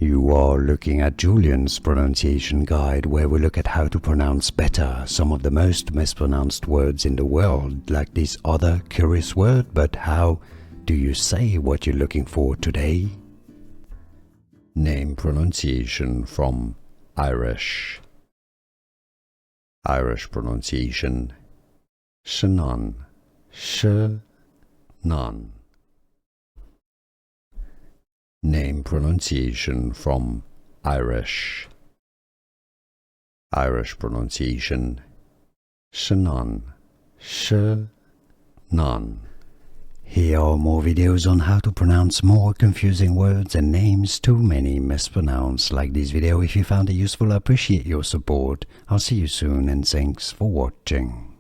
You are looking at Julian's pronunciation guide, where we look at how to pronounce better some of the most mispronounced words in the world, like this other curious word. But how do you say what you're looking for today? Name pronunciation from Irish. Irish pronunciation: Seanán, Seanán. Name pronunciation from Irish. Irish pronunciation: Seanán, Seanán. Here are more videos on how to pronounce more confusing words and names too many mispronounced. Like this video if you found it useful. I appreciate your support. I'll see you soon and thanks for watching.